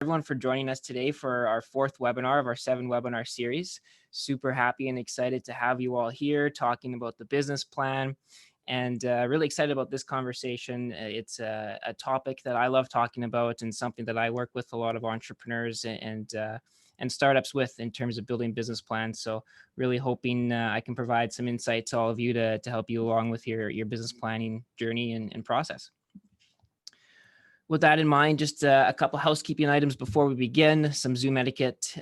everyone for joining us today for our fourth webinar of our 7 webinar series. Super happy and excited to have you all here talking about the business plan, and really excited about this conversation. It's a topic that I love talking about and something that I work with a lot of entrepreneurs and startups with in terms of building business plans. So really hoping I can provide some insight to all of you to help you along with your business planning journey and process. With that in mind, just a couple housekeeping items before we begin. Some Zoom etiquette.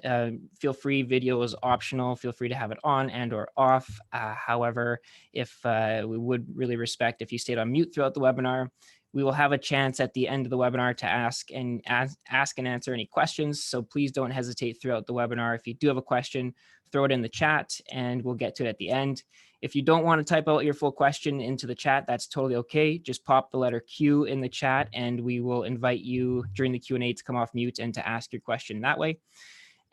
Feel free, video is optional. Feel free to have it on and or off. However, if we would really respect if you stayed on mute throughout the webinar. We will have a chance at the end of the webinar to ask and answer any questions. So please don't hesitate throughout the webinar. If you do have a question, throw it in the chat and we'll get to it at the end. If you don't want to type out your full question into the chat, that's totally okay. Just pop the letter Q in the chat and we will invite you during the Q&A to come off mute and to ask your question that way.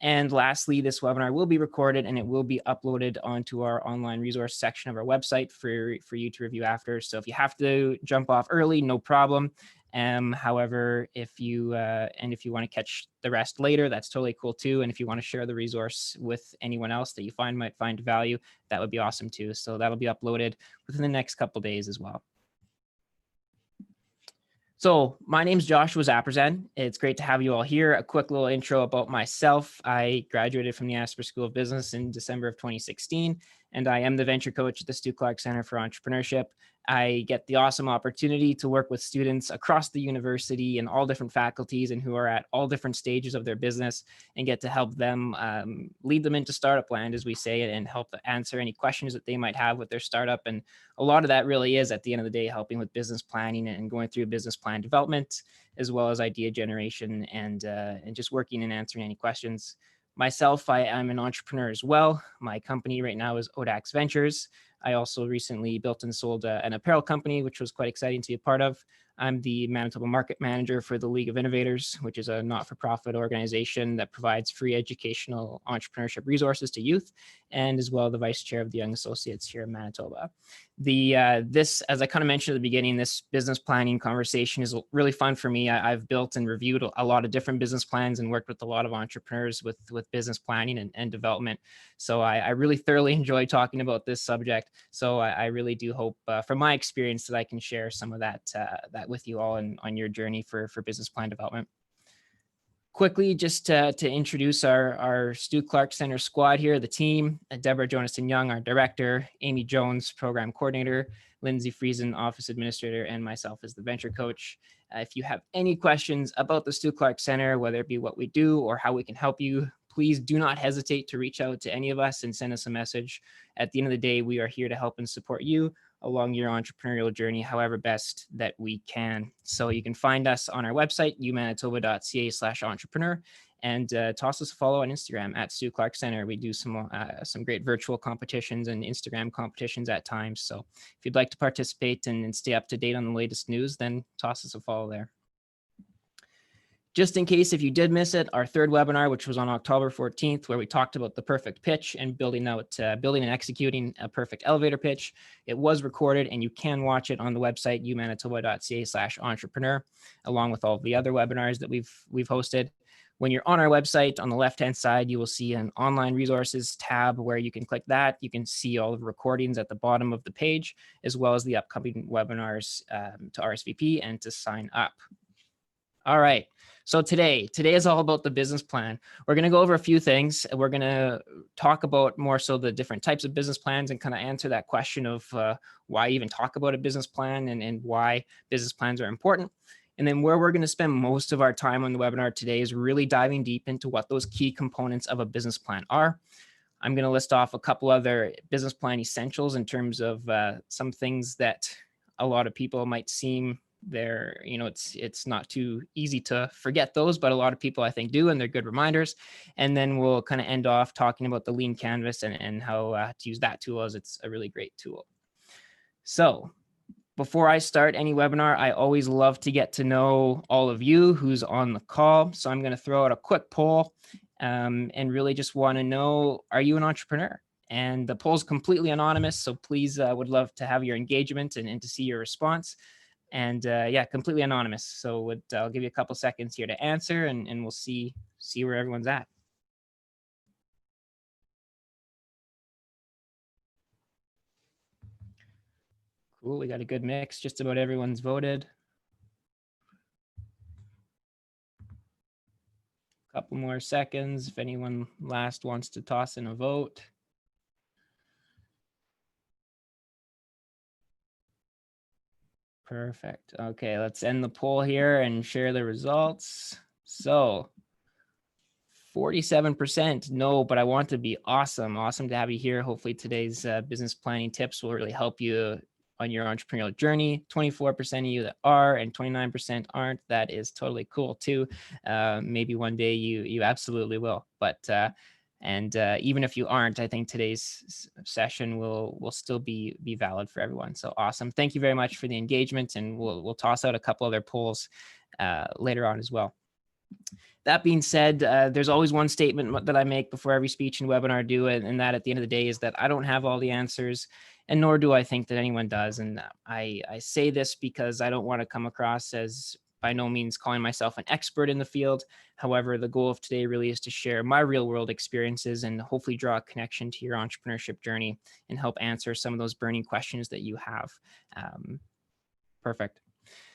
And lastly, this webinar will be recorded and it will be uploaded onto our online resource section of our website for you to review after. So if you have to jump off early, no problem. However, if you want to catch the rest later, that's totally cool too. And if you want to share the resource with anyone else that you might find value, that would be awesome too. So that'll be uploaded within the next couple of days as well. So my name is Joshua Zapperzan. It's great to have you all here. A quick little intro about myself. I graduated from the Asper School of Business in December of 2016, and I am the venture coach at the Stu Clark Center for Entrepreneurship. I get the awesome opportunity to work with students across the university in all different faculties and who are at all different stages of their business and get to help them lead them into startup land, as we say, and help answer any questions that they might have with their startup. And a lot of that really is, at the end of the day, helping with business planning and going through business plan development, as well as idea generation and just working and answering any questions. Myself, I'm an entrepreneur as well. My company right now is Odax Ventures. I also recently built and sold an apparel company, which was quite exciting to be a part of. I'm the Manitoba Market Manager for the League of Innovators, which is a not-for-profit organization that provides free educational entrepreneurship resources to youth, and as well the Vice Chair of the Young Associates here in Manitoba. This, as I kind of mentioned at the beginning, this business planning conversation is really fun for me. I've built and reviewed a lot of different business plans and worked with a lot of entrepreneurs with business planning and development. So I really thoroughly enjoy talking about this subject. So I really do hope from my experience that I can share some of that with you all on your journey for business plan development. Quickly, just to introduce our Stu Clark Center squad here, the team: Deborah Jonasson-Young, our director; Amy Jones, program coordinator; Lindsay Friesen, office administrator; and myself as the venture coach. If you have any questions about the Stu Clark Center, whether it be what we do or how we can help you, please do not hesitate to reach out to any of us and send us a message. At the end of the day, we are here to help and support you along your entrepreneurial journey, however best that we can. So you can find us on our website, umanitoba.ca/entrepreneur, and toss us a follow on Instagram at Stu Clark Center. We do some great virtual competitions and Instagram competitions at times. So if you'd like to participate and stay up to date on the latest news, then toss us a follow there. Just in case if you did miss it, our third webinar, which was on October 14th, where we talked about the perfect pitch and building and executing a perfect elevator pitch, it was recorded and you can watch it on the website umanitoba.ca/entrepreneur, along with all the other webinars that we've hosted. When you're on our website, on the left-hand side, you will see an online resources tab where you can click that. You can see all the recordings at the bottom of the page, as well as the upcoming webinars to RSVP and to sign up. All right. So today is all about the business plan. We're going to go over a few things. We're going to talk about more so the different types of business plans and kind of answer that question of why even talk about a business plan and why business plans are important. And then where we're going to spend most of our time on the webinar today is really diving deep into what those key components of a business plan are. I'm going to list off a couple other business plan essentials in terms of some things that a lot of people might seem it's not too easy to forget those, but a lot of people I think do, and they're good reminders. And then we'll kind of end off talking about the lean canvas and how to use that tool, as it's a really great tool. So before I start any webinar, I always love to get to know all of you who's on the call. So I'm going to throw out a quick poll and really just want to know, are you an entrepreneur? And the poll is completely anonymous, so please would love to have your engagement and to see your response. and yeah, completely anonymous. So I'll give you a couple seconds here to answer, and we'll see where everyone's at. Cool, we got a good mix. Just about everyone's voted. Couple more seconds if anyone last wants to toss in a vote. Perfect. Okay, let's end the poll here and share the results. So 47% no, but I want to be awesome. Awesome to have you here. Hopefully today's business planning tips will really help you on your entrepreneurial journey. 24% of you that are, and 29% aren't. That is totally cool too. Maybe one day you absolutely will. But even if you aren't, I think today's session will still be valid for everyone. So awesome. Thank you very much for the engagement, and we'll toss out a couple other polls later on as well. That being said, there's always one statement that I make before every speech and webinar I do, and that at the end of the day is that I don't have all the answers, and nor do I think that anyone does. And I say this because I don't want to come across as by no means calling myself an expert in the field. However, the goal of today really is to share my real world experiences and hopefully draw a connection to your entrepreneurship journey and help answer some of those burning questions that you have. Perfect.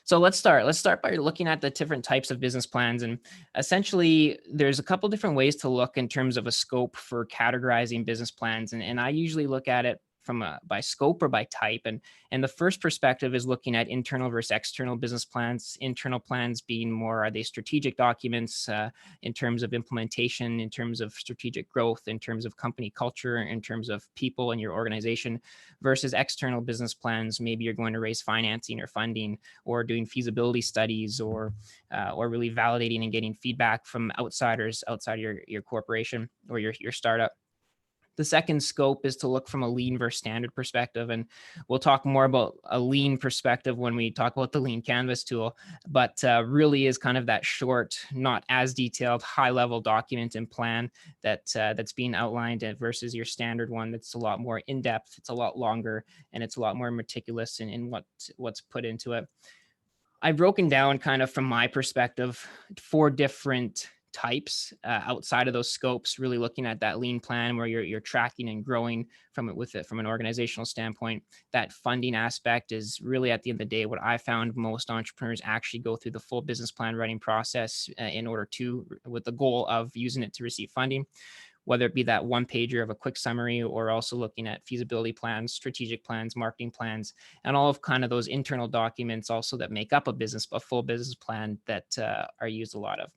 So let's start. Let's start by looking at the different types of business plans. And essentially, there's a couple different ways to look in terms of a scope for categorizing business plans. And I usually look at it from by scope or by type. And the first perspective is looking at internal versus external business plans. Internal plans being more, are they strategic documents in terms of implementation, in terms of strategic growth, in terms of company culture, in terms of people in your organization, versus external business plans. Maybe you're going to raise financing or funding, or doing feasibility studies, or really validating and getting feedback from outsiders outside your corporation or your startup. The second scope is to look from a lean versus standard perspective. And we'll talk more about a lean perspective when we talk about the lean canvas tool, but really is kind of that short, not as detailed, high level document and plan that's being outlined versus your standard one that's a lot more in depth, it's a lot longer, and it's a lot more meticulous in what's put into it. I've broken down kind of from my perspective 4 different types outside of those scopes, really looking at that lean plan where you're tracking and growing from an organizational standpoint. That funding aspect is really, at the end of the day, what I found most entrepreneurs actually go through the full business plan writing process with the goal of using it to receive funding, whether it be that one pager of a quick summary, or also looking at feasibility plans, strategic plans, marketing plans, and all of kind of those internal documents also that make up a full business plan that are used a lot of.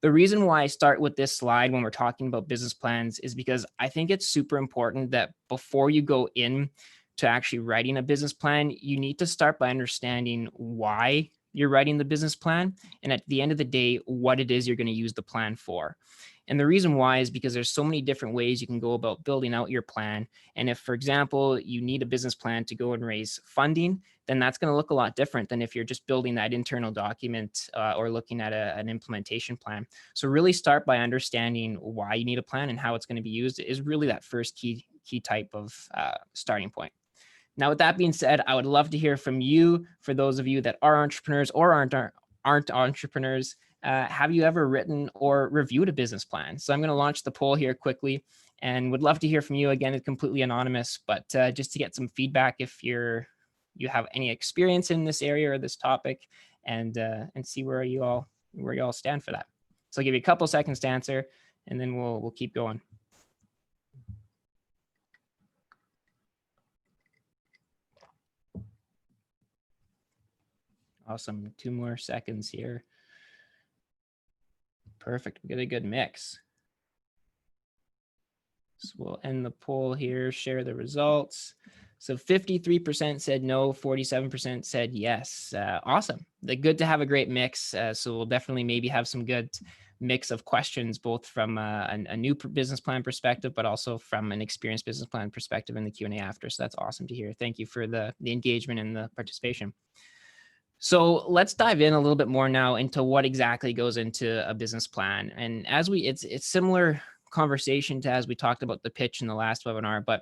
The reason why I start with this slide when we're talking about business plans is because I think it's super important that before you go in to actually writing a business plan, you need to start by understanding why you're writing the business plan, and at the end of the day, what it is you're going to use the plan for. And the reason why is because there's so many different ways you can go about building out your plan. And if, for example, you need a business plan to go and raise funding, then that's going to look a lot different than if you're just building that internal document or looking at an implementation plan. So really start by understanding why you need a plan and how it's going to be used is really that first key type of starting point. Now, with that being said, I would love to hear from you. For those of you that are entrepreneurs or aren't entrepreneurs, have you ever written or reviewed a business plan? So I'm going to launch the poll here quickly, and would love to hear from you. Again, it's completely anonymous, but just to get some feedback if you have any experience in this area or this topic, and see where you all stand for that. So I'll give you a couple seconds to answer, and then we'll keep going. Awesome. 2 more seconds here. Perfect. We get a good mix. So we'll end the poll here, share the results. So 53% said no, 47% said yes. Awesome. Good to have a great mix. So we'll definitely maybe have some good mix of questions, both from a new business plan perspective, but also from an experienced business plan perspective in the Q&A after. So that's awesome to hear. Thank you for the engagement and the participation. So let's dive in a little bit more now into what exactly goes into a business plan. And it's similar conversation to as we talked about the pitch in the last webinar, but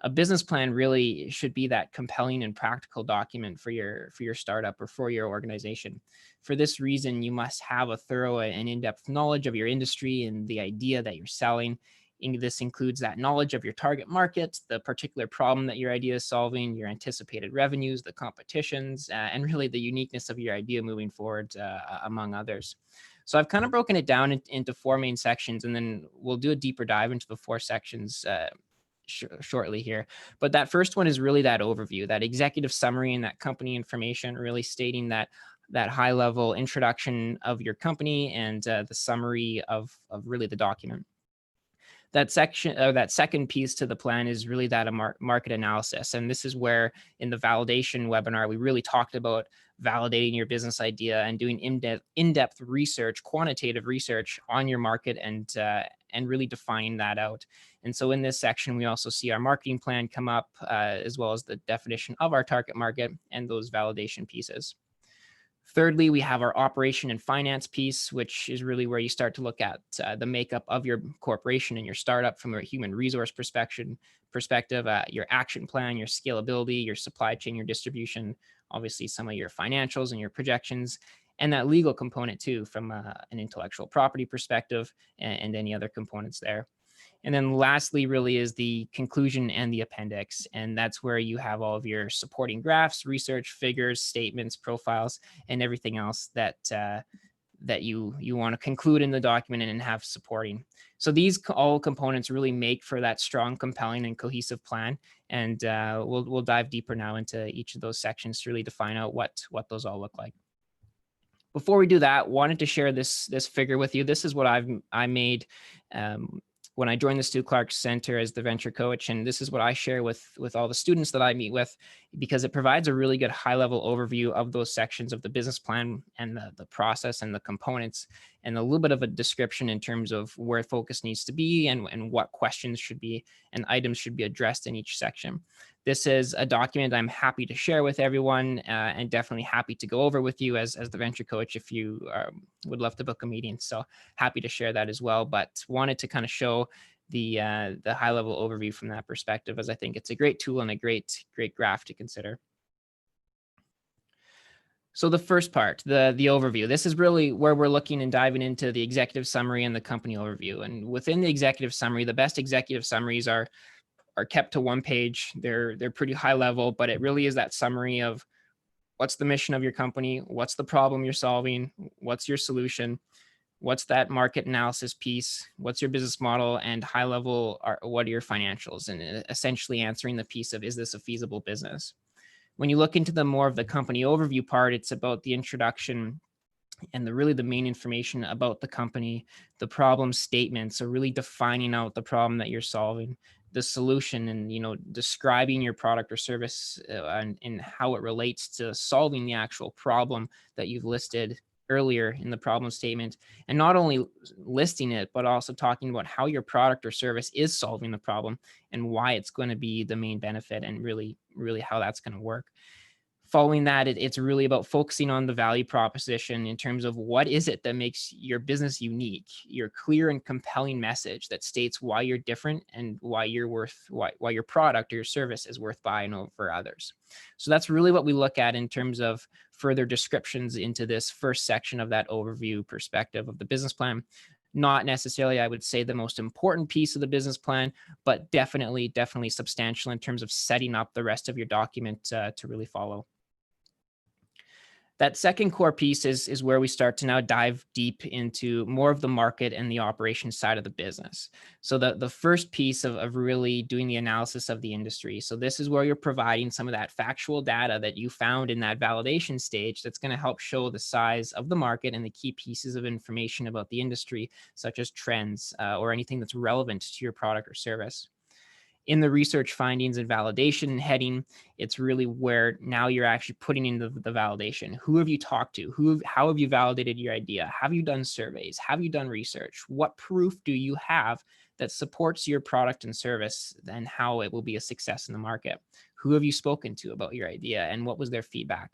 A business plan really should be that compelling and practical document for your startup or for your organization. For this reason, you must have a thorough and in-depth knowledge of your industry and the idea that you're selling. This includes that knowledge of your target market, the particular problem that your idea is solving, your anticipated revenues, the competitions, and really the uniqueness of your idea moving forward, among others. So I've kind of broken it down into four main sections, and then we'll do a deeper dive into the four sections shortly here. But that first one is really that overview, that executive summary and that company information, really stating that high level introduction of your company and the summary of really the document. That section, or that second piece to the plan, is really that market analysis. And this is where in the validation webinar, we really talked about validating your business idea and doing in-depth research, quantitative research on your market, and really defining that out. And so in this section, we also see our marketing plan come up, as well as the definition of our target market and those validation pieces. Thirdly, we have our operation and finance piece, which is really where you start to look at the makeup of your corporation and your startup from a human resource perspective, your action plan, your scalability, your supply chain, your distribution, obviously some of your financials and your projections, and that legal component too, from an intellectual property perspective, and any other components there. And then lastly, really is the conclusion and the appendix. And that's where you have all of your supporting graphs, research, figures, statements, profiles, and everything else that that you want to conclude in the document and have supporting. So these all components really make for that strong, compelling, and cohesive plan. And we'll dive deeper now into each of those sections to really define out what those all look like. Before we do that, wanted to share this figure with you. This is what I made when I joined the Stu Clark Center as the venture coach. And this is what I share with all the students that I meet with, because it provides a really good high level overview of those sections of the business plan and the process and the components, and a little bit of a description in terms of where focus needs to be and what questions should be and items should be addressed in each section. This is a document I'm happy to share with everyone, and definitely happy to go over with you as the venture coach if you would love to book a meeting. So happy to share that as well, but wanted to kind of show the high level overview from that perspective, as I think it's a great tool and a great graph to consider. So the first part, the overview, this is really where we're looking and diving into the executive summary and the company overview. And within the executive summary, the best executive summaries are kept to one page. They're pretty high level, but it really is that summary of what's the mission of your company, what's the problem you're solving, what's your solution, what's that market analysis piece, what's your business model, and high level, what are your financials, and essentially answering the piece of, is this a feasible business? When you look into the more of the company overview part, it's about the introduction and really the main information about the company, the problem statement. So really defining out the problem that you're solving, the solution, and describing your product or service and how it relates to solving the actual problem that you've listed earlier in the problem statement. And not only listing it, but also talking about how your product or service is solving the problem and why it's going to be the main benefit, and really how that's going to work. Following that, it's really about focusing on the value proposition in terms of what is it that makes your business unique, your clear and compelling message that states why you're different and why your product or your service is worth buying over others. So that's really what we look at in terms of further descriptions into this first section of that overview perspective of the business plan. Not necessarily, I would say, the most important piece of the business plan, but definitely substantial in terms of setting up the rest of your document to really follow. That second core piece is where we start to now dive deep into more of the market and the operations side of the business. So the first piece of really doing the analysis of the industry. So this is where you're providing some of that factual data that you found in that validation stage that's going to help show the size of the market and the key pieces of information about the industry, such as trends or anything that's relevant to your product or service. In the research findings and validation heading, it's really where now you're actually putting in the validation. Who have you talked to? How have you validated your idea? Have you done surveys? Have you done research? What proof do you have that supports your product and service and how it will be a success in the market? Who have you spoken to about your idea and what was their feedback?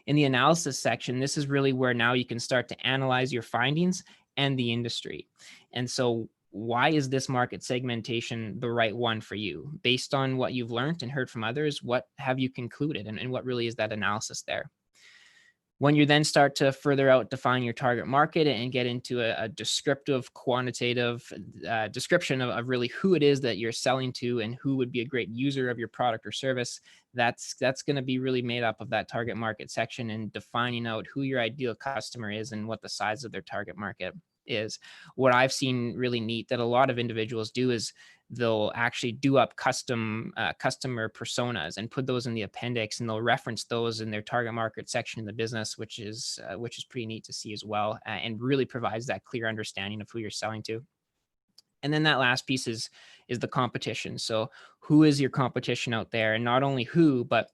In the analysis section, this is really where now you can start to analyze your findings and the industry. And so why is this market segmentation the right one for you? Based on what you've learned and heard from others, what have you concluded, and what really is that analysis there? When you then start to further out define your target market and get into a descriptive, quantitative description of really who it is that you're selling to and who would be a great user of your product or service, that's going to be really made up of that target market section and defining out who your ideal customer is and what the size of their target market is. What I've seen really neat that a lot of individuals do is they'll actually do up custom customer personas and put those in the appendix, and they'll reference those in their target market section in the business, which is pretty neat to see as well, and really provides that clear understanding of who you're selling to. And then that last piece is the competition. So who is your competition out there, and not only who, but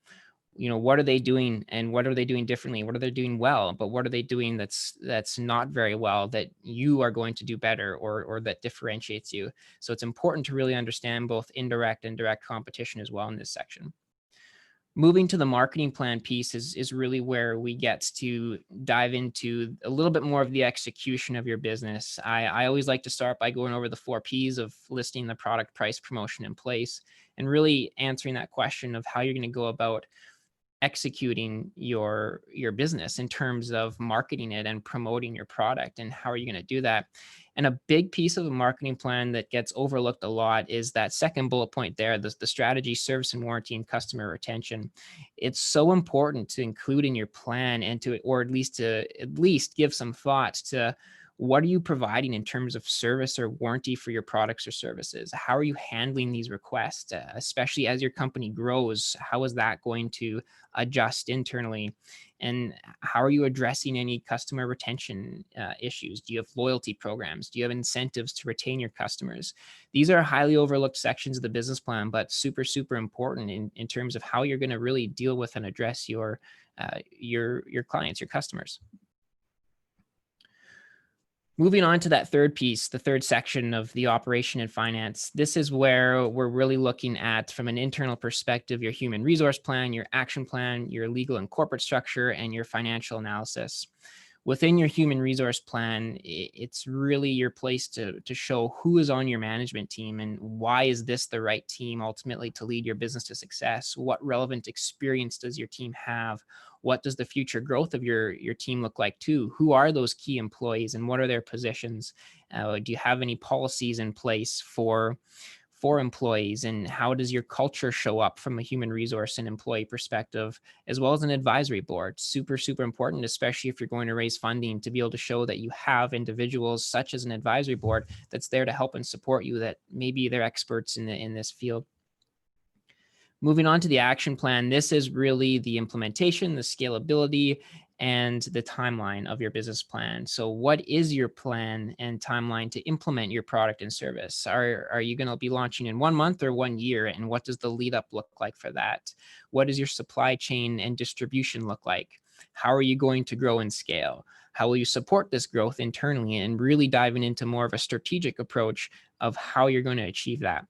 what are they doing, and what are they doing differently? What are they doing well? But what are they doing that's not very well that you are going to do better, or that differentiates you? So it's important to really understand both indirect and direct competition as well in this section. Moving to the marketing plan piece is really where we get to dive into a little bit more of the execution of your business. I always like to start by going over the 4 Ps of listing the product, price, promotion, and place, and really answering that question of how you're going to go about executing your business in terms of marketing it and promoting your product, and how are you going to do that. And a big piece of the marketing plan that gets overlooked a lot is that second bullet point there, the strategy, service and warranty, and customer retention. It's so important to include in your plan, and or at least give some thought to what are you providing in terms of service or warranty for your products or services? How are you handling these requests, especially as your company grows? How is that going to adjust internally? And how are you addressing any customer retention issues? Do you have loyalty programs? Do you have incentives to retain your customers? These are highly overlooked sections of the business plan, but super, super important in terms of how you're going to really deal with and address your clients, your customers. Moving on to that third piece, the third section of the operation and finance, this is where we're really looking at, from an internal perspective, your human resource plan, your action plan, your legal and corporate structure, and your financial analysis. Within your human resource plan, it's really your place to show who is on your management team and why is this the right team ultimately to lead your business to success. What relevant experience does your team have? What does the future growth of your team look like too? Who are those key employees and what are their positions? Do you have any policies in place for employees, and how does your culture show up from a human resource and employee perspective, as well as an advisory board? Super, super important, especially if you're going to raise funding, to be able to show that you have individuals such as an advisory board that's there to help and support you, that maybe they're experts in this field. Moving on to the action plan, this is really the implementation, the scalability, and the timeline of your business plan. So what is your plan and timeline to implement your product and service? Are you going to be launching in 1 month or 1 year? And what does the lead up look like for that? What does your supply chain and distribution look like? How are you going to grow and scale? How will you support this growth internally? And really diving into more of a strategic approach of how you're going to achieve that.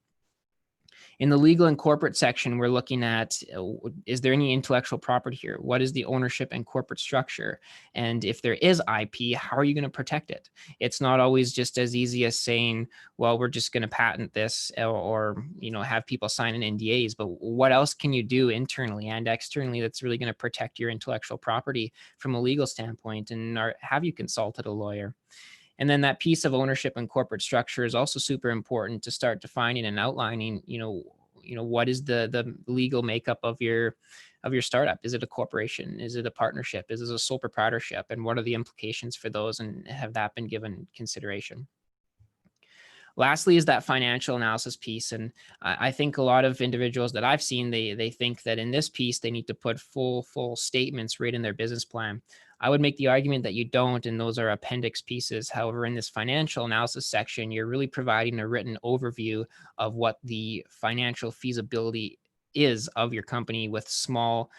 In the legal and corporate section, we're looking at, is there any intellectual property here? What is the ownership and corporate structure? And if there is IP, how are you going to protect it? It's not always just as easy as saying, well, we're just going to patent this, or have people sign an NDAs, but what else can you do internally and externally that's really going to protect your intellectual property from a legal standpoint? And have you consulted a lawyer? And then that piece of ownership and corporate structure is also super important to start defining and outlining, what is the legal makeup of your startup? Is it a corporation? Is it a partnership? Is it a sole proprietorship? And what are the implications for those? And have that been given consideration? Lastly is that financial analysis piece. And I think a lot of individuals that I've seen, they think that in this piece, they need to put full statements right in their business plan. I would make the argument that you don't, and those are appendix pieces. However, in this financial analysis section, you're really providing a written overview of what the financial feasibility is of your company, with small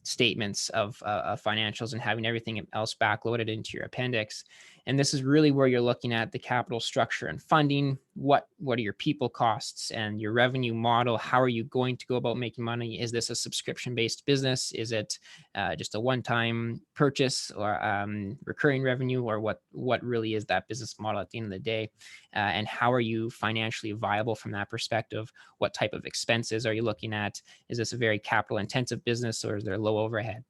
statements of financials, and having everything else backloaded into your appendix. And this is really where you're looking at the capital structure and funding. What are your people costs and your revenue model? How are you going to go about making money? Is this a subscription-based business? Is it just a one-time purchase or recurring revenue, or what really is that business model at the end of the day? And how are you financially viable from that perspective? What type of expenses are you looking at? Is this a very capital intensive business, or is there low overhead?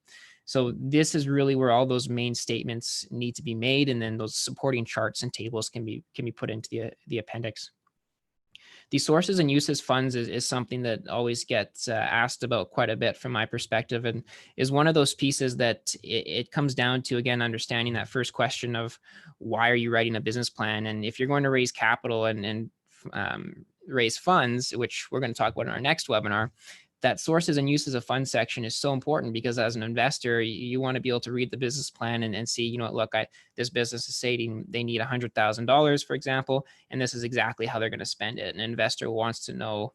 So this is really where all those main statements need to be made, and then those supporting charts and tables can be put into the appendix. The sources and uses funds is something that always gets asked about quite a bit from my perspective, and is one of those pieces that it comes down to, again, understanding that first question of why are you writing a business plan? And if you're going to raise capital and raise funds, which we're going to talk about in our next webinar, that sources and uses of funds section is so important, because as an investor, you want to be able to read the business plan and see, you know, look, this business is saying they need $100,000, for example, and this is exactly how they're going to spend it. An investor wants to know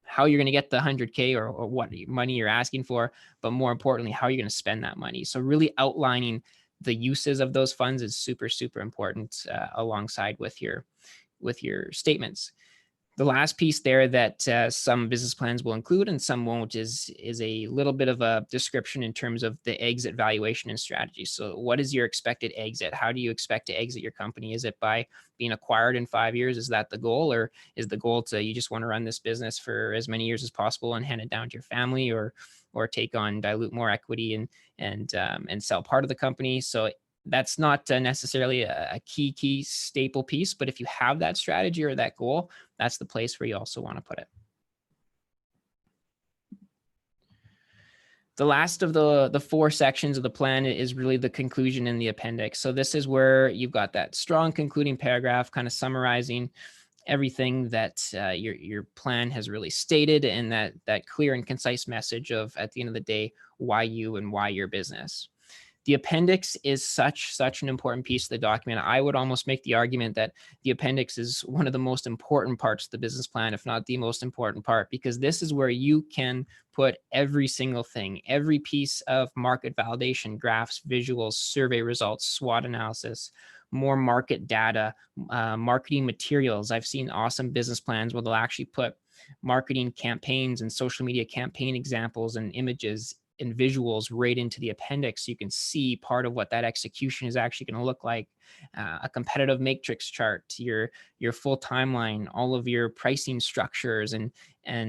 how you're going to get the 100K or what money you're asking for, but more importantly, how you're going to spend that money. So really outlining the uses of those funds is super, super important alongside with your statements. The last piece there that some business plans will include and some won't is a little bit of a description in terms of the exit valuation and strategy. So what is your expected exit? How do you expect to exit your company? Is it by being acquired in 5 years? Is that the goal? Or is the goal to, you just want to run this business for as many years as possible and hand it down to your family, or take on, dilute more equity and sell part of the company? So that's not necessarily a key staple piece, but if you have that strategy or that goal, that's the place where you also want to put it. The last of the 4 sections of the plan is really the conclusion in the appendix. So this is where you've got that strong concluding paragraph, kind of summarizing everything that your plan has really stated, and that clear and concise message of, at the end of the day, why you and why your business. The appendix is such an important piece of the document. I would almost make the argument that the appendix is one of the most important parts of the business plan, if not the most important part, because this is where you can put every single thing, every piece of market validation, graphs, visuals, survey results, SWOT analysis, more market data, marketing materials. I've seen awesome business plans where they'll actually put marketing campaigns and social media campaign examples and images and visuals right into the appendix, so you can see part of what that execution is actually going to look like. A competitive matrix chart, your full timeline, all of your pricing structures, and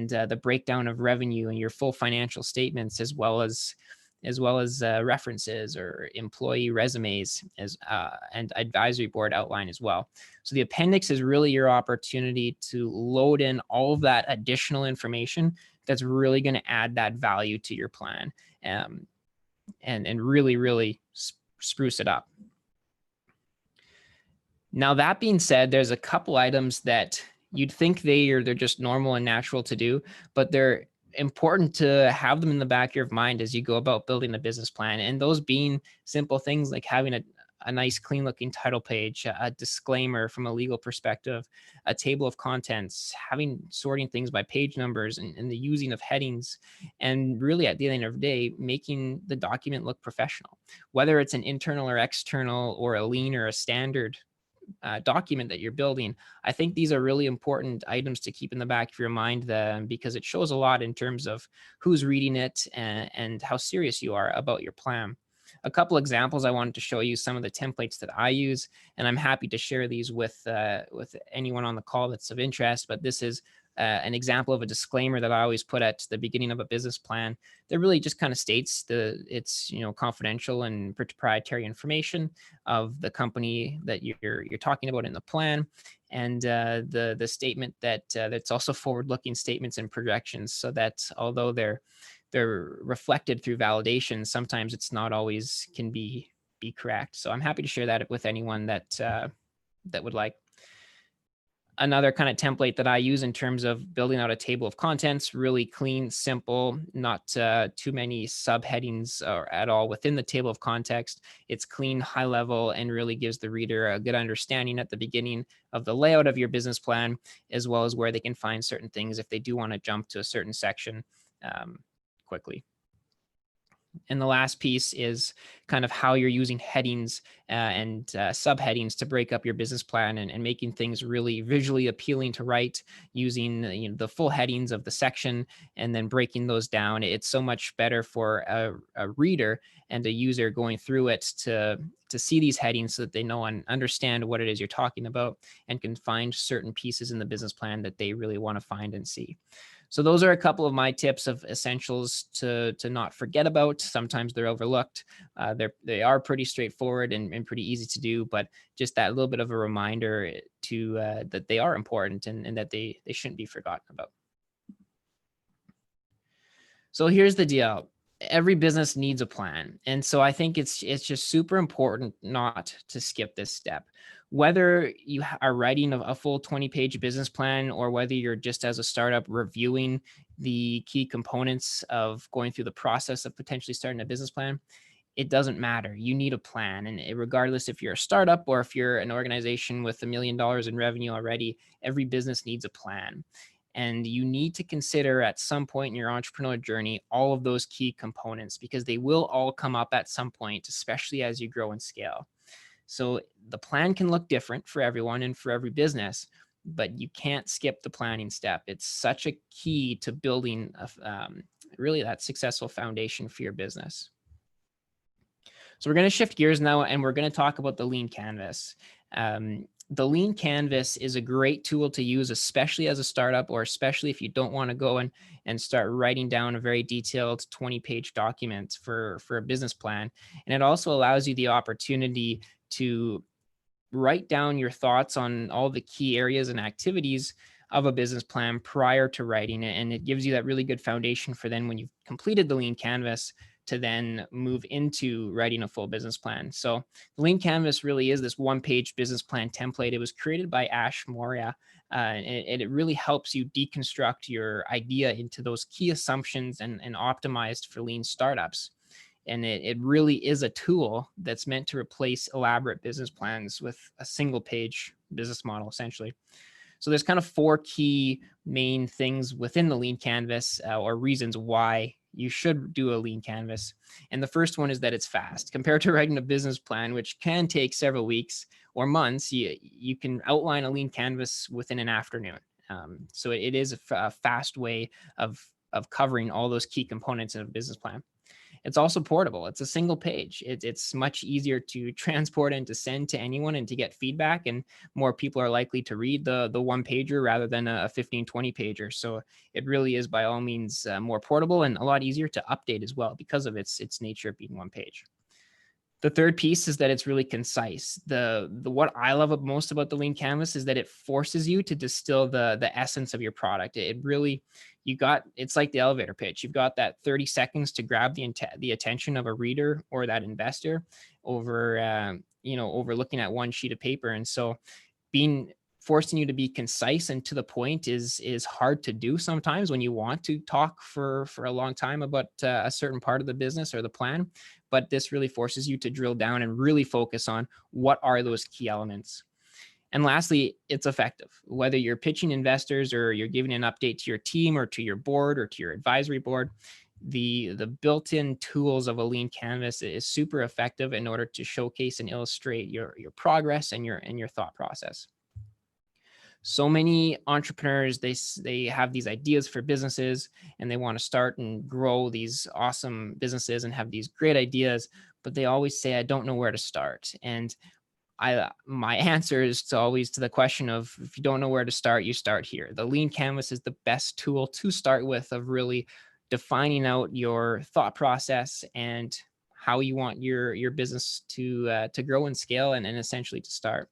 the breakdown of revenue, and your full financial statements, as well as references or employee resumes, and advisory board outline as well. So the appendix is really your opportunity to load in all of that additional information that's really going to add that value to your plan, and really spruce it up. Now, that being said, there's a couple items that you'd think they're just normal and natural to do, but they're important to have them in the back of your mind as you go about building a business plan. And those being simple things like having a nice, clean looking title page, a disclaimer from a legal perspective, a table of contents, sorting things by page numbers, and the using of headings, and really at the end of the day, making the document look professional, whether it's an internal or external, or a lean or a standard document that you're building. I think these are really important items to keep in the back of your mind, because it shows a lot in terms of who's reading it and how serious you are about your plan. A couple examples I wanted to show you, some of the templates that I use, and I'm happy to share these with anyone on the call that's of interest. But this is an example of a disclaimer that I always put at the beginning of a business plan that really just kind of states it's confidential and proprietary information of the company that you're talking about in the plan, and the statement that's also forward-looking statements and projections, so that although they're reflected through validation, sometimes it's not always can be correct. So I'm happy to share that with anyone that would like. Another kind of template that I use in terms of building out a table of contents, really clean, simple, not too many subheadings or at all within the table of context. It's clean, high level, and really gives the reader a good understanding at the beginning of the layout of your business plan, as well as where they can find certain things if they do want to jump to a certain section quickly. And the last piece is kind of how you're using headings and subheadings to break up your business plan and making things really visually appealing to write, using the full headings of the section and then breaking those down. It's so much better for a reader and a user going through it to see these headings so that they know and understand what it is you're talking about and can find certain pieces in the business plan that they really want to find and see. So those are a couple of my tips of essentials to not forget about. Sometimes they're overlooked. They are pretty straightforward and pretty easy to do, but just that little bit of a reminder to that they are important and that they shouldn't be forgotten about. So here's the deal. Every business needs a plan. And so I think it's just super important not to skip this step. Whether you are writing a full 20-page business plan or whether you're just as a startup reviewing the key components of going through the process of potentially starting a business plan, it doesn't matter. You need a plan. And regardless if you're a startup or if you're an organization with $1 million in revenue already, every business needs a plan. And you need to consider at some point in your entrepreneurial journey all of those key components because they will all come up at some point, especially as you grow and scale. So the plan can look different for everyone and for every business, but you can't skip the planning step. It's such a key to building really that successful foundation for your business. So we're going to shift gears now and we're going to talk about the lean canvas. The lean canvas is a great tool to use, especially as a startup, or especially if you don't want to go and start writing down a very detailed 20-page document for a business plan. And it also allows you the opportunity to write down your thoughts on all the key areas and activities of a business plan prior to writing it. And it gives you that really good foundation for then when you've completed the lean canvas to then move into writing a full business plan. So the lean canvas really is this one-page business plan template. It was created by Ash Moria, and it really helps you deconstruct your idea into those key assumptions and optimized for lean startups. And it really is a tool that's meant to replace elaborate business plans with a single page business model, essentially. So there's kind of 4 key main things within the lean canvas or reasons why you should do a lean canvas. And the first one is that it's fast. Compared to writing a business plan, which can take several weeks or months, you can outline a lean canvas within an afternoon. So it is a fast way of covering all those key components in a business plan. It's also portable. It's a single page. It's much easier to transport and to send to anyone and to get feedback, and more people are likely to read the one pager rather than a 15, 20 pager. So it really is by all means more portable and a lot easier to update as well because of its nature of being one page. The third piece is that it's really concise. The what I love most about the lean canvas is that it forces you to distill the essence of your product. It really, it's like the elevator pitch. You've got that 30 seconds to grab the attention of a reader or that investor over over looking at one sheet of paper. And so forcing you to be concise and to the point is hard to do sometimes when you want to talk for a long time about a certain part of the business or the plan. But this really forces you to drill down and really focus on what are those key elements. And lastly, it's effective. Whether you're pitching investors or you're giving an update to your team or to your board or to your advisory board, the built-in tools of a lean canvas is super effective in order to showcase and illustrate your progress and your thought process. So many entrepreneurs, they have these ideas for businesses and they want to start and grow these awesome businesses and have these great ideas, but they always say, I don't know where to start. And my answer is always to the question of, if you don't know where to start, you start here. The lean canvas is the best tool to start with of really defining out your thought process and how you want your business to grow and scale and essentially to start.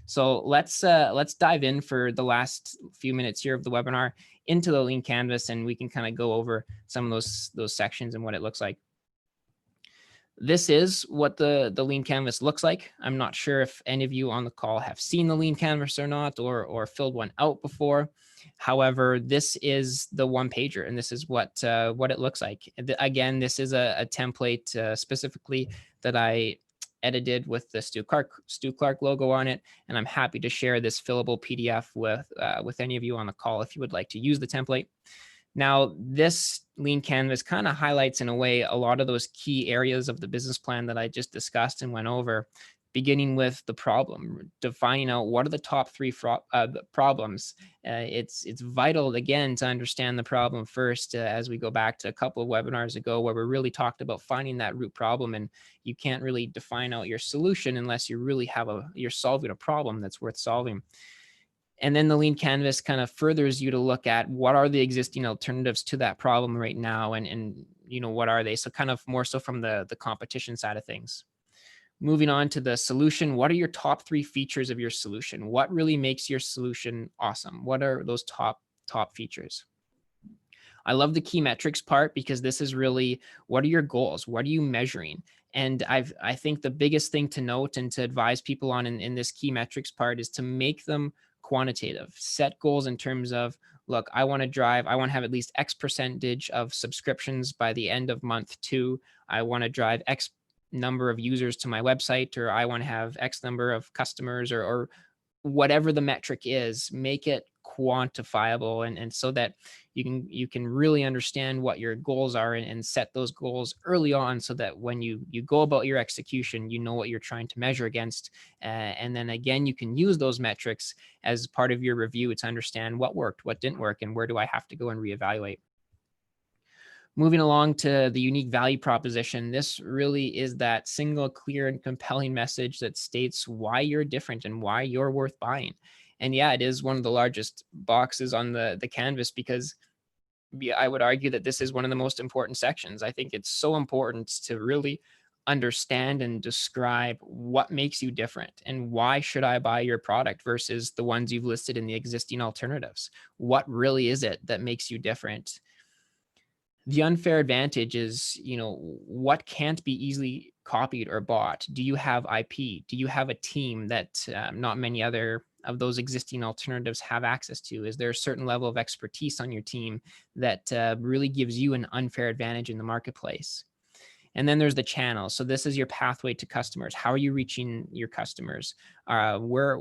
So let's dive in for the last few minutes here of the webinar into the lean canvas, and we can kind of go over some of those sections and what it looks like. This is what the lean canvas looks like. I'm not sure if any of you on the call have seen the lean canvas or not, or filled one out before. However, this is the one pager, and this is what it looks like. Again, this is a template specifically that I edited with the Stu Clark logo on it, and I'm happy to share this fillable PDF with any of you on the call if you would like to use the template. Now, this lean canvas kind of highlights in a way a lot of those key areas of the business plan that I just discussed and went over, beginning with the problem, defining out what are the top three problems. It's vital, again, to understand the problem first, as we go back to a couple of webinars ago where we really talked about finding that root problem. And you can't really define out your solution unless you really you're solving a problem that's worth solving. And then the lean canvas kind of furthers you to look at what are the existing alternatives to that problem right now, and what are they? So kind of more so from the competition side of things. Moving on to the solution, what are your top three features of your solution? What really makes your solution awesome? What are those top features? I love the key metrics part because this is really, what are your goals? What are you measuring? And I think the biggest thing to note and to advise people on in this key metrics part is to make them quantitative. Set goals in terms of, look, I want to have at least X percentage of subscriptions by the end of month 2. I want to drive X number of users to my website, or I want to have X number of customers, or whatever the metric is. Make it quantifiable, and so that you can really understand what your goals are, and set those goals early on, so that when you go about your execution, you know what you're trying to measure against. And then again, you can use those metrics as part of your review to understand what worked, what didn't work, and where do I have to go and reevaluate. Moving along to the unique value proposition, this really is that single, clear, and compelling message that states why you're different and why you're worth buying. And yeah, it is one of the largest boxes on the canvas, because I would argue that this is one of the most important sections. I think it's so important to really understand and describe what makes you different, and why should I buy your product versus the ones you've listed in the existing alternatives. What really is it that makes you different? The unfair advantage is, what can't be easily copied or bought? Do you have IP? Do you have a team that not many other of those existing alternatives have access to? Is there a certain level of expertise on your team that really gives you an unfair advantage in the marketplace? And then there's the channel. So this is your pathway to customers. How are you reaching your customers? Where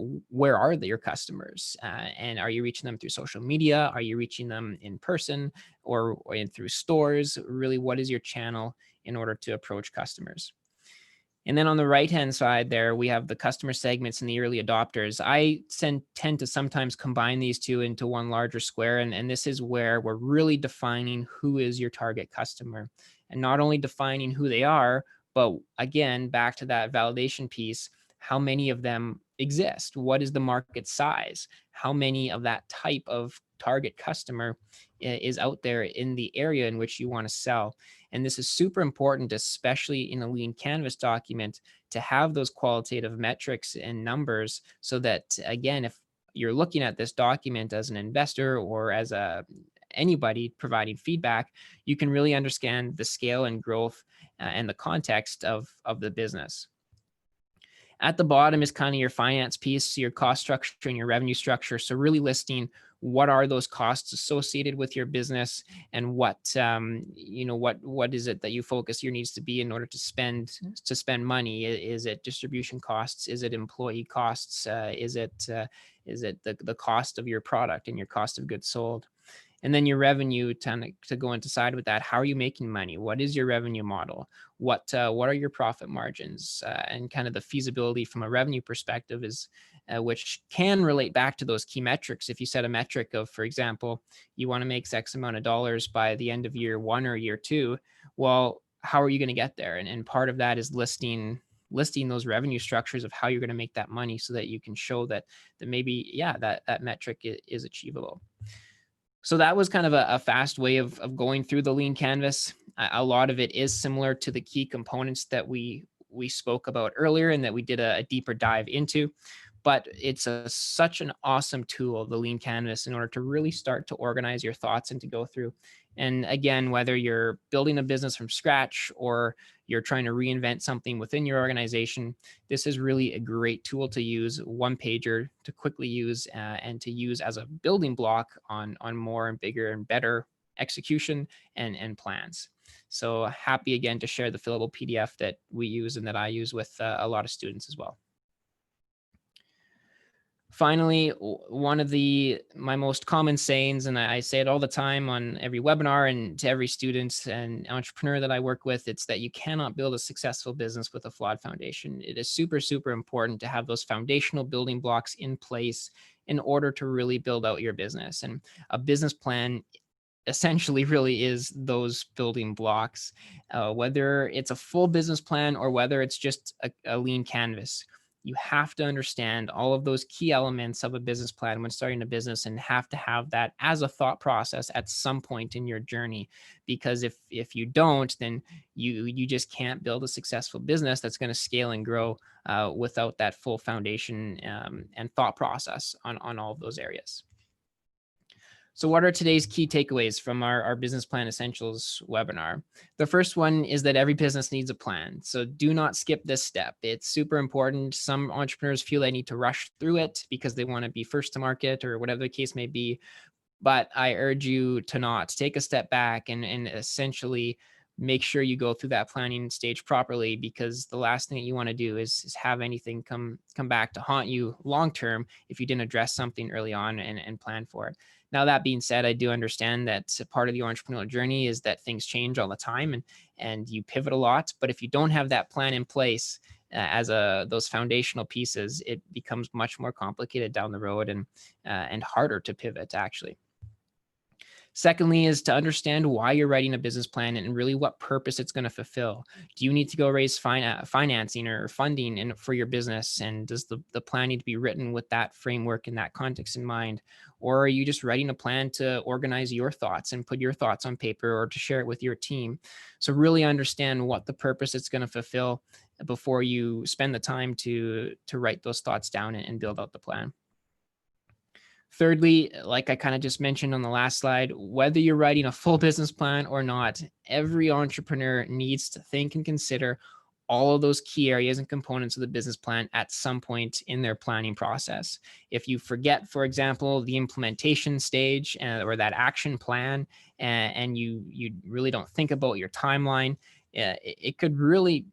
are your customers? And are you reaching them through social media? Are you reaching them in person, or through stores? Really, what is your channel in order to approach customers? And then on the right-hand side there, we have the customer segments and the early adopters. I tend to sometimes combine these two into one larger square. And this is where we're really defining who is your target customer. And not only defining who they are, but again, back to that validation piece, how many of them exist? What is the market size? How many of that type of target customer is out there in the area in which you want to sell? And this is super important, especially in a lean canvas document, to have those qualitative metrics and numbers, so that, again, if you're looking at this document as an investor or as anybody providing feedback, you can really understand the scale and growth and the context of the business. At the bottom is kind of your finance piece, your cost structure and your revenue structure. So really listing what are those costs associated with your business, and what is it that you focus your needs to be in order to spend money. Is it distribution costs? Is it employee costs? Is it the cost of your product and your cost of goods sold? And then your revenue to go into side with that. How are you making money? What is your revenue model? What are your profit margins? And kind of the feasibility from a revenue perspective is, which can relate back to those key metrics. If you set a metric of, for example, you want to make X amount of dollars by the end of year 1 or year 2, well, how are you going to get there? And part of that is listing those revenue structures of how you're going to make that money, so that you can show that maybe, that metric is achievable. So that was kind of a fast way of going through the lean canvas. A lot of it is similar to the key components that we spoke about earlier, and that we did a deeper dive into. But it's such an awesome tool, the lean canvas, in order to really start to organize your thoughts and to go through. And again, whether you're building a business from scratch or you're trying to reinvent something within your organization, this is really a great tool to use, one pager to quickly use, and to use as a building block on more and bigger and better execution and plans. So happy again to share the fillable PDF that we use and that I use with a lot of students as well. Finally, one of my most common sayings, and I say it all the time on every webinar and to every student and entrepreneur that I work with, it's that you cannot build a successful business with a flawed foundation. It is super, super important to have those foundational building blocks in place in order to really build out your business. And a business plan essentially really is those building blocks, whether it's a full business plan or whether it's just a lean canvas. You have to understand all of those key elements of a business plan when starting a business, and have to have that as a thought process at some point in your journey. Because if you don't, then you just can't build a successful business that's going to scale and grow without that full foundation and thought process on all of those areas. So what are today's key takeaways from our Business Plan Essentials webinar? The first one is that every business needs a plan. So do not skip this step. It's super important. Some entrepreneurs feel they need to rush through it because they want to be first to market or whatever the case may be. But I urge you to not take a step back and essentially make sure you go through that planning stage properly, because the last thing that you want to do is have anything come back to haunt you long term if you didn't address something early on and plan for it. Now, that being said, I do understand that part of the entrepreneurial journey is that things change all the time and you pivot a lot. But if you don't have that plan in place as those foundational pieces, it becomes much more complicated down the road and harder to pivot, actually. Secondly, is to understand why you're writing a business plan and really what purpose it's going to fulfill. Do you need to go raise financing or funding for your business? And does the plan need to be written with that framework and that context in mind? Or are you just writing a plan to organize your thoughts and put your thoughts on paper, or to share it with your team? So really understand what the purpose it's going to fulfill before you spend the time to write those thoughts down and build out the plan. Thirdly, like I kind of just mentioned on the last slide, whether you're writing a full business plan or not, every entrepreneur needs to think and consider all of those key areas and components of the business plan at some point in their planning process. If you forget, for example, the implementation stage or that action plan, and you really don't think about your timeline, it could really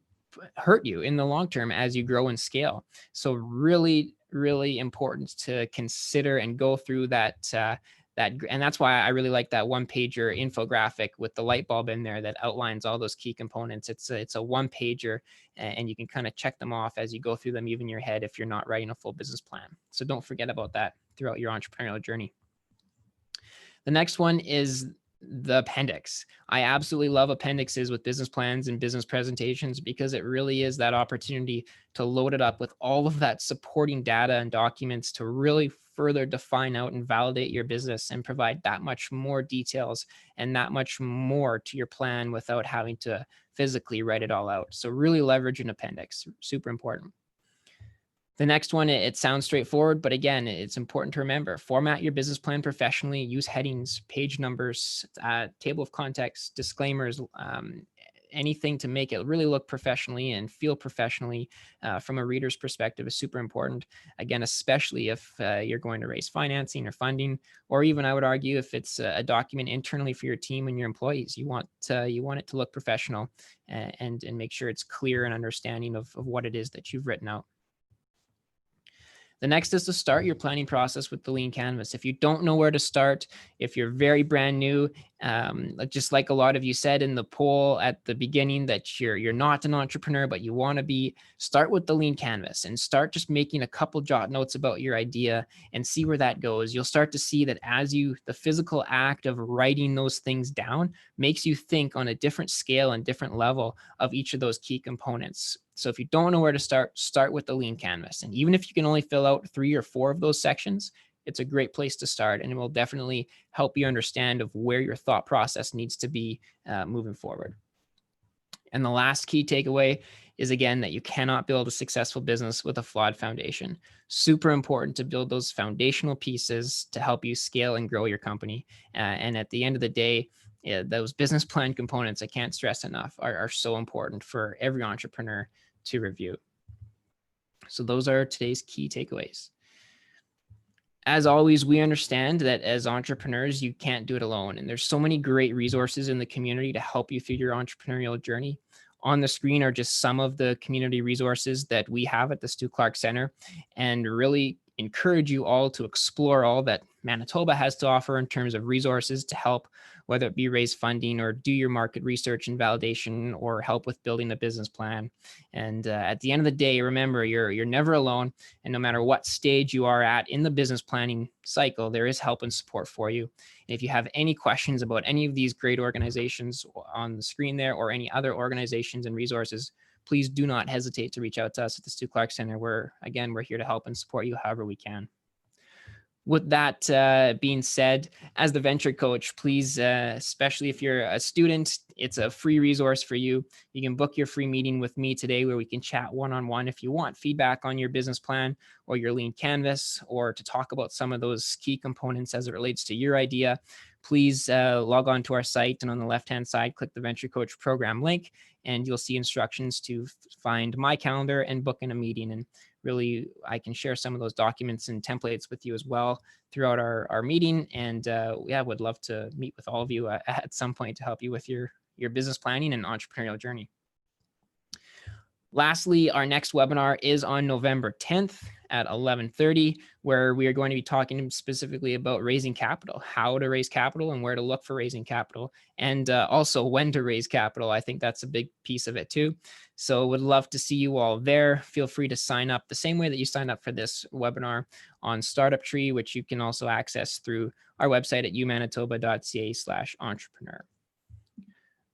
hurt you in the long term as you grow and scale. So really important to consider and go through that and that's why I really like that one pager infographic with the light bulb in there that outlines all those key components. It's a one pager, and you can kind of check them off as you go through them, even in your head, if you're not writing a full business plan. So don't forget about that throughout your entrepreneurial journey. The next one is the appendix. I absolutely love appendixes with business plans and business presentations, because it really is that opportunity to load it up with all of that supporting data and documents to really further define out and validate your business and provide that much more details and that much more to your plan without having to physically write it all out. So really leverage an appendix, super important. The next one, it sounds straightforward, but again, it's important to remember: format your business plan professionally, use headings, page numbers, table of contents, disclaimers, anything to make it really look professionally and feel professionally from a reader's perspective is super important. Again, especially if you're going to raise financing or funding, or even, I would argue, if it's a document internally for your team and your employees, you want it to look professional and make sure it's clear and understanding of what it is that you've written out. The next is to start your planning process with the lean canvas. If you don't know where to start, if you're very brand new, just like a lot of you said in the poll at the beginning that you're not an entrepreneur, but you want to be, start with the lean canvas and start just making a couple jot notes about your idea and see where that goes. You'll start to see that the physical act of writing those things down makes you think on a different scale and different level of each of those key components. So if you don't know where to start with the lean canvas. And even if you can only fill out 3 or 4 of those sections, it's a great place to start, and it will definitely help you understand of where your thought process needs to be moving forward. And the last key takeaway is, again, that you cannot build a successful business with a flawed foundation. Super important to build those foundational pieces to help you scale and grow your company. And at the end of the day, those business plan components, I can't stress enough, are so important for every entrepreneur to review. So those are today's key takeaways. As always, we understand that as entrepreneurs, you can't do it alone. And there's so many great resources in the community to help you through your entrepreneurial journey. On the screen are just some of the community resources that we have at the Stu Clark Center. And really, encourage you all to explore all that Manitoba has to offer in terms of resources to help, whether it be raise funding or do your market research and validation or help with building a business plan. And at the end of the day, remember, you're never alone. And no matter what stage you are at in the business planning cycle, there is help and support for you. And if you have any questions about any of these great organizations on the screen there or any other organizations and resources, please do not hesitate to reach out to us at the Stu Clark Center. We're here to help and support you however we can. With that being said, as the venture coach, please, especially if you're a student, it's a free resource for you. You can book your free meeting with me today where we can chat one-on-one if you want feedback on your business plan or your lean canvas, or to talk about some of those key components as it relates to your idea. Please log on to our site, and on the left-hand side, click the Venture Coach program link, and you'll see instructions to find my calendar and book in a meeting. And really, I can share some of those documents and templates with you as well throughout our meeting. And yeah, would love to meet with all of you at some point to help you with your business planning and entrepreneurial journey. Lastly, our next webinar is on November 10th at 11:30, where we are going to be talking specifically about raising capital, how to raise capital and where to look for raising capital, and also when to raise capital. I think that's a big piece of it too. So would love to see you all there. Feel free to sign up the same way that you signed up for this webinar on Startup Tree, which you can also access through our website at umanitoba.ca/entrepreneur.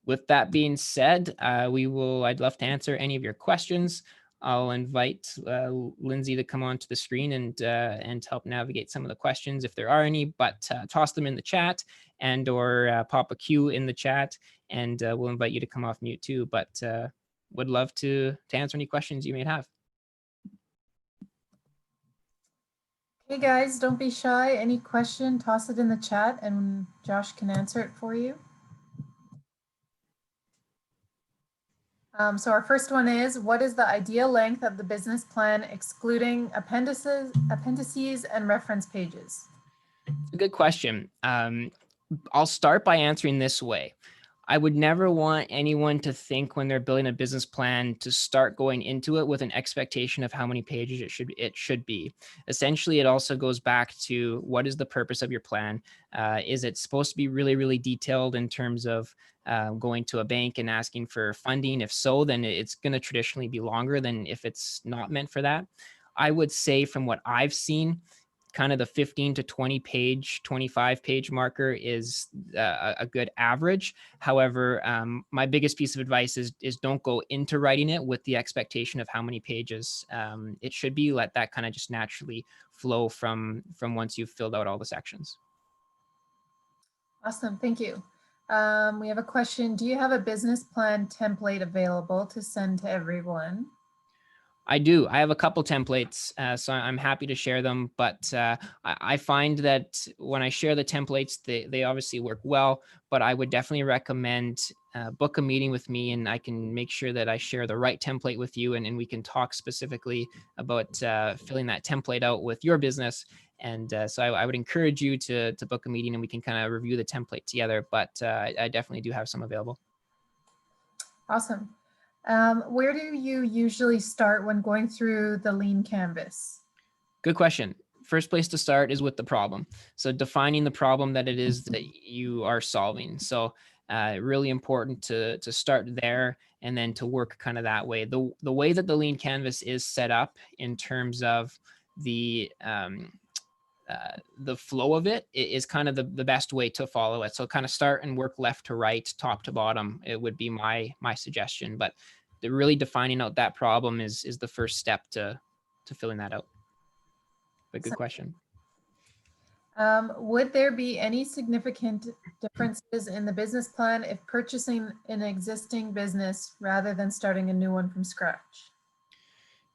With that being said, I'd love to answer any of your questions. I'll invite Lindsay to come onto the screen and help navigate some of the questions if there are any, but toss them in the chat or pop a Q in the chat, and we'll invite you to come off mute too, but would love to answer any questions you may have. Hey guys, don't be shy. Any question, toss it in the chat and Josh can answer it for you. So our first one is, what is the ideal length of the business plan excluding appendices and reference pages? A good question. I'll start by answering this way. I would never want anyone to think when they're building a business plan to start going into it with an expectation of how many pages it should be. Essentially, it also goes back to what is the purpose of your plan? Is it supposed to be really, really detailed in terms of going to a bank and asking for funding? If so, then it's going to traditionally be longer than if it's not meant for that. I would say from what I've seen, kind of the 15 to 20 page, 25 page marker is a good average. However, my biggest piece of advice is don't go into writing it with the expectation of how many pages it should be. Let that kind of just naturally flow from once you've filled out all the sections. Awesome, thank you. We have a question. Do you have a business plan template available to send to everyone? I do. I have a couple templates, so I'm happy to share them. But I find that when I share the templates, they obviously work well. But I would definitely recommend book a meeting with me, and I can make sure that I share the right template with you, and we can talk specifically about filling that template out with your business. And so I would encourage you to book a meeting, and we can kind of review the template together. But I definitely do have some available. Awesome. Where do you usually start when going through the lean canvas? Good question. First place to start is with the problem. So defining the problem that it is that you are solving. So really important to start there and then to work kind of that way. The way that the lean canvas is set up in terms of the flow of it is kind of the best way to follow it. So kind of start and work left to right, top to bottom. It would be my suggestion, but really defining out that problem is the first step to filling that out. But good question. Would there be any significant differences in the business plan if purchasing an existing business rather than starting a new one from scratch?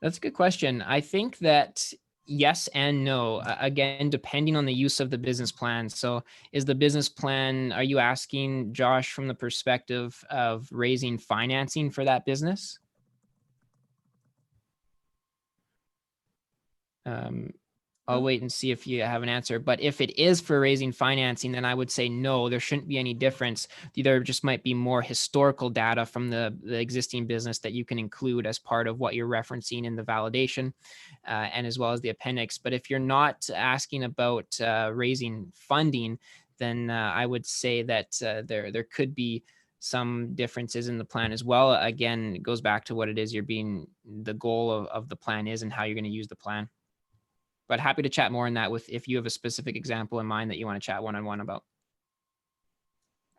That's a good question. I think that yes and no. Again, depending on the use of the business plan. So is the business plan, are you asking, Josh, from the perspective of raising financing for that business? I'll wait and see if you have an answer. But if it is for raising financing, then I would say no, there shouldn't be any difference. There just might be more historical data from the existing business that you can include as part of what you're referencing in the validation, and as well as the appendix. But if you're not asking about raising funding, then I would say that there could be some differences in the plan as well. Again, it goes back to what it is the goal of the plan is and how you're going to use the plan. But happy to chat more on that if you have a specific example in mind that you want to chat one-on-one about.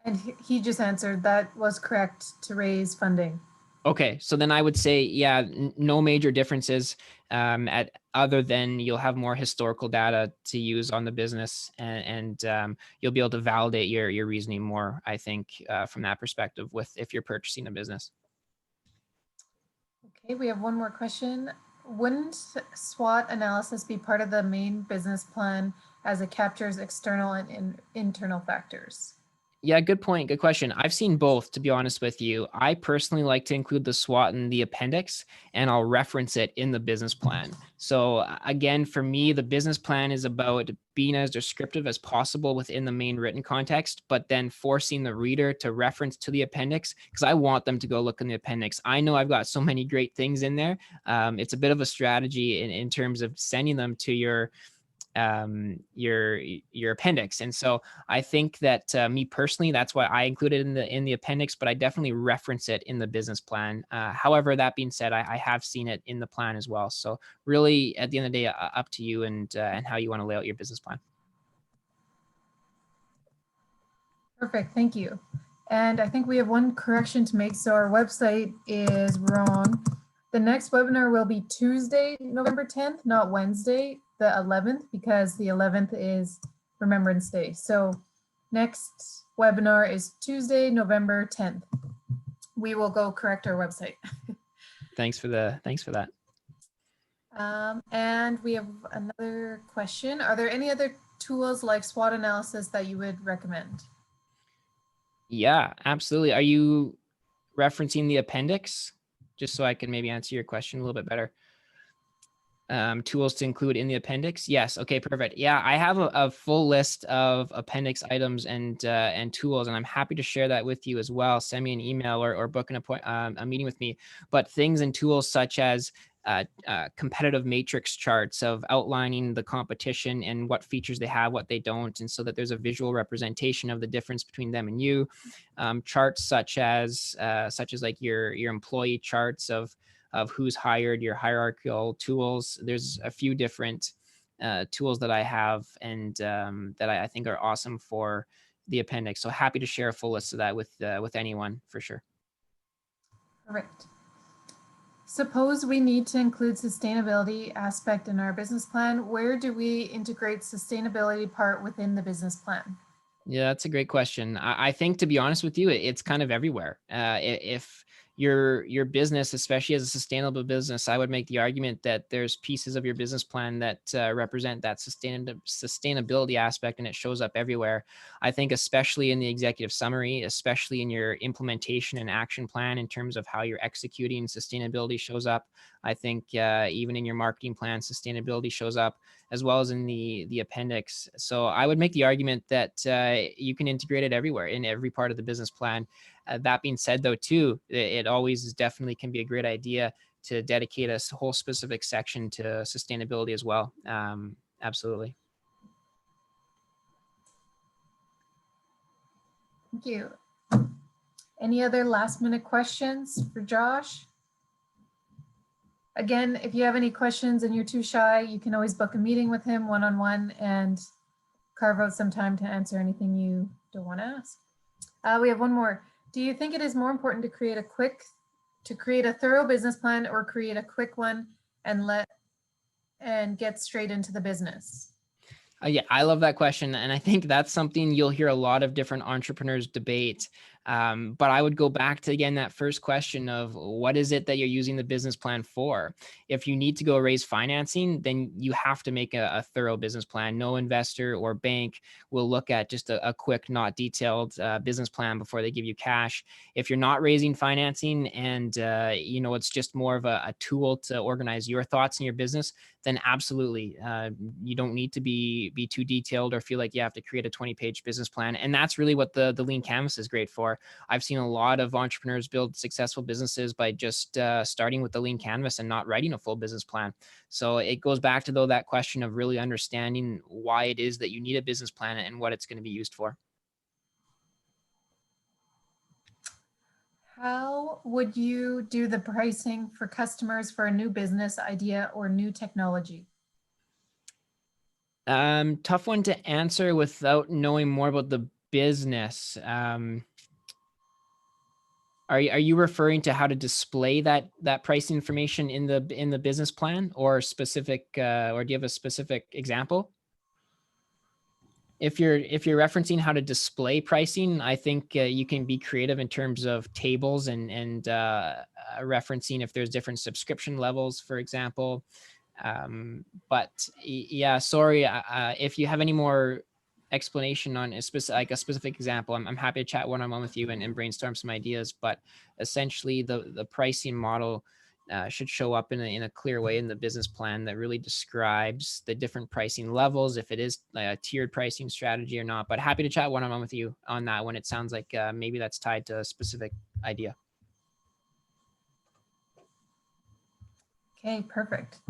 And he just answered that was correct to raise funding. Okay, so then I would say, yeah, no major differences other than you'll have more historical data to use on the business, and you'll be able to validate your reasoning more, I think, from that perspective if you're purchasing a business. Okay, we have one more question. Wouldn't SWOT analysis be part of the main business plan as it captures external and internal factors? Yeah, good point. Good question. I've seen both, to be honest with you. I personally like to include the SWOT in the appendix, and I'll reference it in the business plan. So again, for me, the business plan is about being as descriptive as possible within the main written context, but then forcing the reader to reference to the appendix, because I want them to go look in the appendix. I know I've got so many great things in there. It's a bit of a strategy in terms of sending them to your appendix. And so I think that me personally, that's why I included in the appendix, but I definitely reference it in the business plan. However, that being said, I have seen it in the plan as well. So really, at the end of the day, up to you and how you want to lay out your business plan. Perfect, thank you. And I think we have one correction to make. So our website is wrong. The next webinar will be Tuesday, November 10th, not Wednesday, the 11th, because the 11th is Remembrance Day. So next webinar is Tuesday, November 10th. We will go correct our website. Thanks for that. And we have another question. Are there any other tools like SWOT analysis that you would recommend? Yeah, absolutely. Are you referencing the appendix? Just so I can maybe answer your question a little bit better. Tools to include in the appendix. Yes. Okay, perfect. Yeah, I have a full list of appendix items and tools, and I'm happy to share that with you as well. Send me an email or book a meeting with me. But things and tools such as competitive matrix charts of outlining the competition and what features they have, what they don't, and so that there's a visual representation of the difference between them and you. Charts such as like your employee charts of who's hired, your hierarchical tools. There's a few different tools that I have and that I think are awesome for the appendix. So happy to share a full list of that with anyone for sure. Correct. Suppose we need to include sustainability aspect in our business plan. Where do we integrate sustainability part within the business plan? Yeah, that's a great question. I think, to be honest with you, it's kind of everywhere. If your business, especially as a sustainable business, I would make the argument that there's pieces of your business plan that represent that sustainability aspect, and it shows up everywhere. I think especially in the executive summary, especially in your implementation and action plan in terms of how you're executing, sustainability shows up. I think even in your marketing plan, sustainability shows up, as well as in the appendix. So I would make the argument that you can integrate it everywhere in every part of the business plan. That being said, though, too, it always definitely can be a great idea to dedicate a whole specific section to sustainability as well. Absolutely. Thank you. Any other last minute questions for Josh? Again, if you have any questions and you're too shy, you can always book a meeting with him one-on-one and carve out some time to answer anything you don't want to ask. We have one more. Do you think it is more important to create a thorough business plan or create a quick one and get straight into the business? Yeah, I love that question. And I think that's something you'll hear a lot of different entrepreneurs debate. But I would go back to, again, that first question of what is it that you're using the business plan for? If you need to go raise financing, then you have to make a thorough business plan. No investor or bank will look at just a quick, not detailed business plan before they give you cash. If you're not raising financing and it's just more of a tool to organize your thoughts in your business, then absolutely, you don't need to be too detailed or feel like you have to create a 20-page business plan. And that's really what the lean canvas is great for. I've seen a lot of entrepreneurs build successful businesses by just starting with the lean canvas and not writing a full business plan. So it goes back to, though, that question of really understanding why it is that you need a business plan and what it's going to be used for. How would you do the pricing for customers for a new business idea or new technology? Tough one to answer without knowing more about the business. Are you referring to how to display that price information in the business plan, or specific, or do you have a specific example? If you're referencing how to display pricing, I think you can be creative in terms of tables and referencing if there's different subscription levels, for example. But yeah, sorry, if you have any more explanation on a specific example, I'm happy to chat one-on-one with you and brainstorm some ideas. But essentially, the pricing model should show up in a clear way in the business plan that really describes the different pricing levels, if it is a tiered pricing strategy or not. But happy to chat one-on-one with you on that when it sounds like maybe that's tied to a specific idea. Okay, perfect.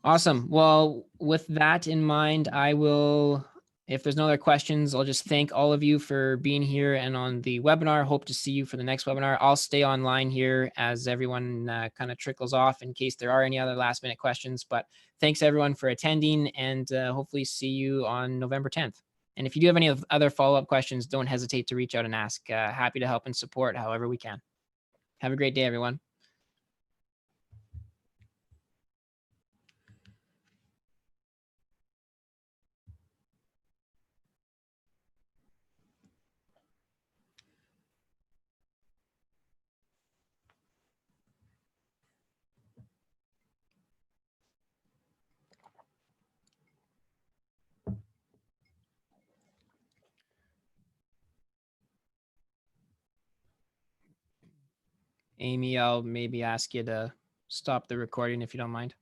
Awesome. Well, with that in mind, I will, if there's no other questions, I'll just thank all of you for being here and on the webinar. Hope to see you for the next webinar. I'll stay online here as everyone kind of trickles off in case there are any other last minute questions. But thanks everyone for attending, and hopefully see you on November 10th. And if you do have any other follow-up questions, don't hesitate to reach out and ask. Happy to help and support however we can. Have a great day, everyone. Amy, I'll maybe ask you to stop the recording if you don't mind.